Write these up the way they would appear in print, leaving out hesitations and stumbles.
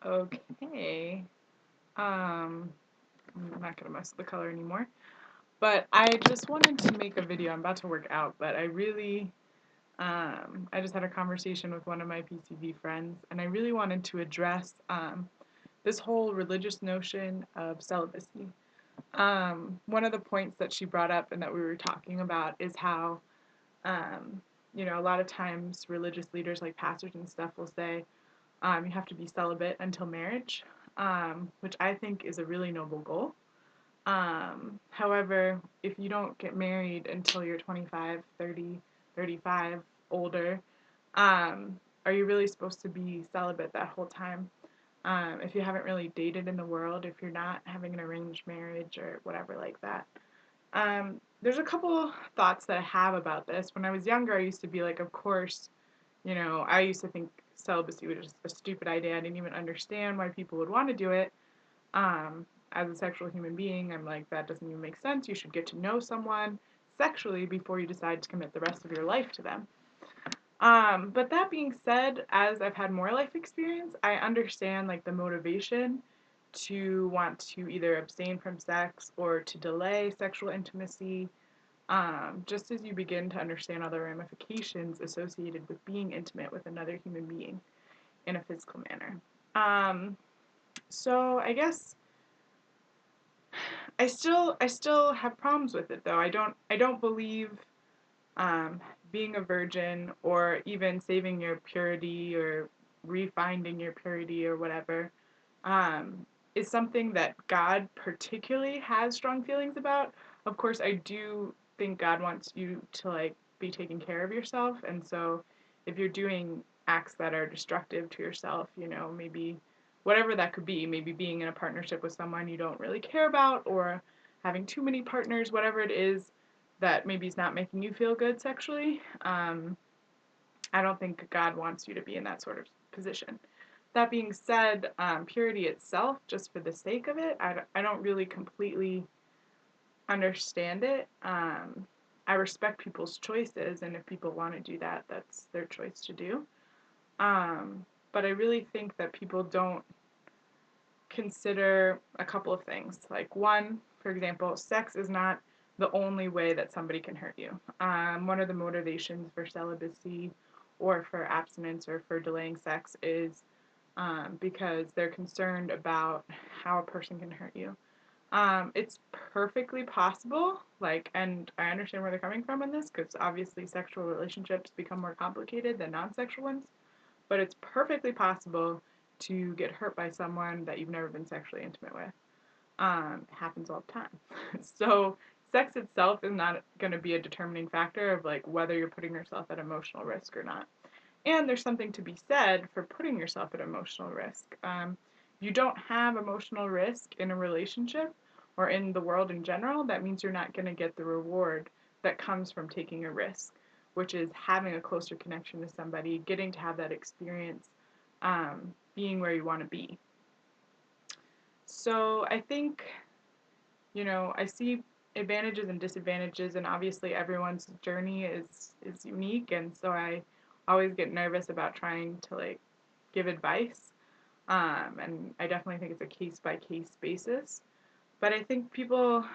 Okay. I'm not gonna mess with the color anymore. But I just wanted to make a video. I'm about to work out, but I just had a conversation with one of my PCV friends, and I really wanted to address this whole religious notion of celibacy. One of the points that she brought up and that we were talking about is how, um, a lot of times religious leaders like pastors and stuff will say, you have to be celibate until marriage, which I think is a really noble goal. However, if you don't get married until you're 25, 30, 35, older, are you really supposed to be celibate that whole time? If you haven't really dated in the world, if you're not having an arranged marriage or whatever like that. There's a couple thoughts that I have about this. When I was younger, I used to be like, of course, I used to think celibacy was just a stupid idea. I didn't even understand why people would want to do it. As a sexual human being, I'm like, that doesn't even make sense. You should get to know someone sexually before you decide to commit the rest of your life to them. But that being said, as I've had more life experience, I understand like the motivation to want to either abstain from sex or to delay sexual intimacy, just as you begin to understand all the ramifications associated with being intimate with another human being in a physical manner. Um, so I guess I still have problems with it though. I don't believe being a virgin or even saving your purity or refinding your purity or whatever um, is something that God particularly has strong feelings about. Of course, I do think God wants you to like be taking care of yourself, and so if you're doing acts that are destructive to yourself, maybe whatever that could be, maybe being in a partnership with someone you don't really care about or having too many partners, whatever it is that maybe is not making you feel good sexually. I don't think God wants you to be in that sort of position. That being said, purity itself, just for the sake of it, I don't really completely understand it. I respect people's choices, and if people want to do that, that's their choice to do. But I really think that people don't consider a couple of things. Like, one, for example, sex is not the only way that somebody can hurt you. One of the motivations for celibacy or for abstinence or for delaying sex is because they're concerned about how a person can hurt you. It's perfectly possible, and I understand where they're coming from in this, because obviously sexual relationships become more complicated than non-sexual ones, but it's perfectly possible to get hurt by someone that you've never been sexually intimate with. It happens all the time. So sex itself is not going to be a determining factor of like whether you're putting yourself at emotional risk or not. And there's something to be said for putting yourself at emotional risk. If you don't have emotional risk in a relationship or in the world in general, that means you're not going to get the reward that comes from taking a risk, which is having a closer connection to somebody, getting to have that experience, being where you want to be. So I think, I see advantages and disadvantages, and obviously everyone's journey is unique, and so I always get nervous about trying to like give advice. And I definitely think it's a case by case basis. But I think people,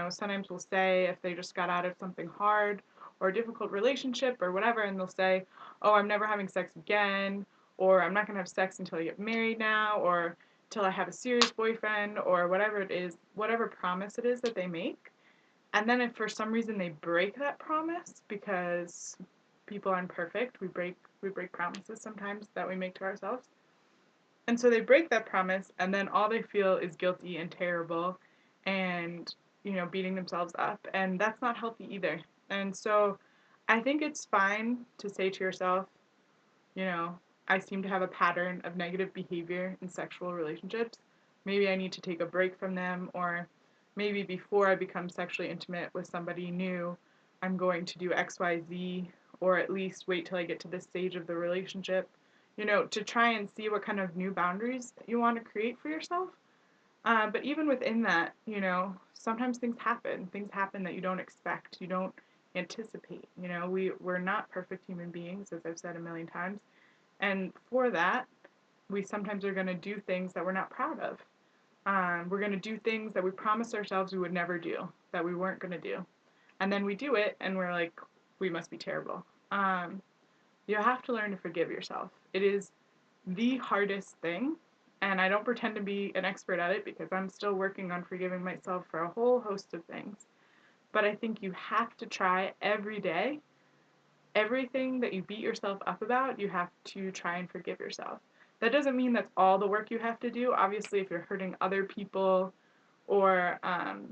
sometimes will say if they just got out of something hard or a difficult relationship or whatever, and they'll say, oh, I'm never having sex again, or I'm not going to have sex until I get married now, or till I have a serious boyfriend, or whatever it is, whatever promise it is that they make. And then if for some reason they break that promise, because people aren't perfect, we break promises sometimes that we make to ourselves. And so they break that promise, and then all they feel is guilty and terrible and, beating themselves up. And that's not healthy either. And so I think it's fine to say to yourself, you know, I seem to have a pattern of negative behavior in sexual relationships. Maybe I need to take a break from them, or maybe before I become sexually intimate with somebody new, I'm going to do XYZ, or at least wait till I get to this stage of the relationship, to try and see what kind of new boundaries you want to create for yourself. But even within that, sometimes things happen. Things happen that you don't expect, you don't anticipate. We're not perfect human beings, as I've said a million times. And for that, we sometimes are going to do things that we're not proud of. We're going to do things that we promised ourselves we would never do, that we weren't going to do. And then we do it and we're like, we must be terrible. You have to learn to forgive yourself. It is the hardest thing. And I don't pretend to be an expert at it because I'm still working on forgiving myself for a whole host of things. But I think you have to try every day. Everything that you beat yourself up about, you have to try and forgive yourself. That doesn't mean that's all the work you have to do. Obviously, if you're hurting other people or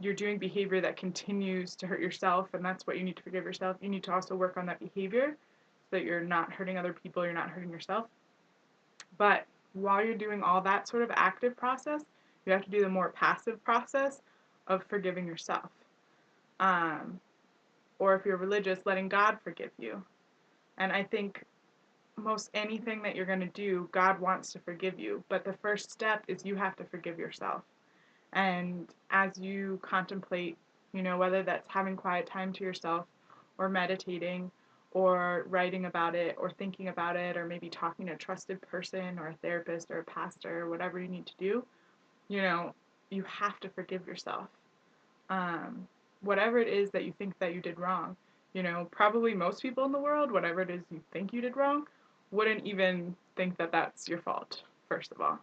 you're doing behavior that continues to hurt yourself and that's what you need to forgive yourself, you need to also work on that behavior so that you're not hurting other people, you're not hurting yourself. But while you're doing all that sort of active process, you have to do the more passive process of forgiving yourself. Um, or if you're religious, letting God forgive you. And I think most anything that you're going to do, God wants to forgive you. But the first step is you have to forgive yourself. And as you contemplate, whether that's having quiet time to yourself or meditating or writing about it or thinking about it or maybe talking to a trusted person or a therapist or a pastor or whatever you need to do, you know, you have to forgive yourself. Um, Whatever it is that you think that you did wrong, probably most people in the world, whatever it is you think you did wrong, wouldn't even think that that's your fault, first of all.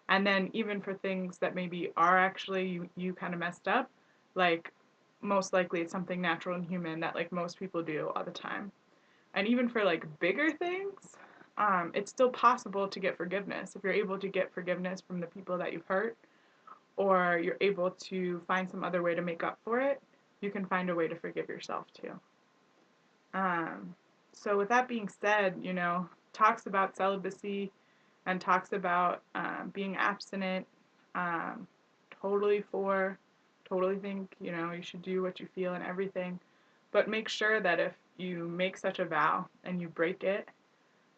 And then even for things that maybe are actually you kind of messed up, like most likely it's something natural and human that like most people do all the time. And even for like bigger things, it's still possible to get forgiveness. If you're able to get forgiveness from the people that you've hurt, or you're able to find some other way to make up for it, you can find a way to forgive yourself too. Um, so with that being said, talks about celibacy and talks about being abstinent. Um, totally for, totally think, you should do what you feel and everything. But make sure that if you make such a vow and you break it,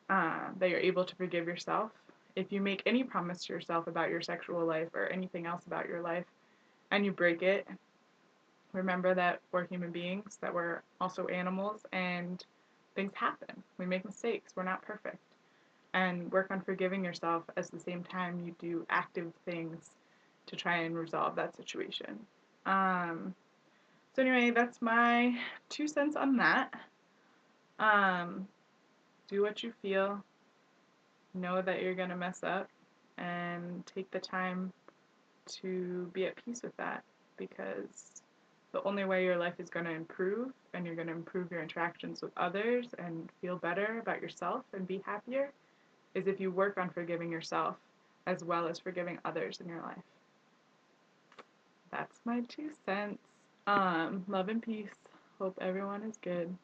that you're able to forgive yourself. If you make any promise to yourself about your sexual life or anything else about your life and you break it, remember that we're human beings, that we're also animals, and things happen. We make mistakes. We're not perfect. And work on forgiving yourself at the same time you do active things to try and resolve that situation. Um, so anyway, that's my 2 cents on that. Um, do what you feel. Know that you're going to mess up and take the time to be at peace with that, because the only way your life is going to improve and you're going to improve your interactions with others and feel better about yourself and be happier is if you work on forgiving yourself as well as forgiving others in your life. That's my 2 cents. Love and peace. Hope everyone is good.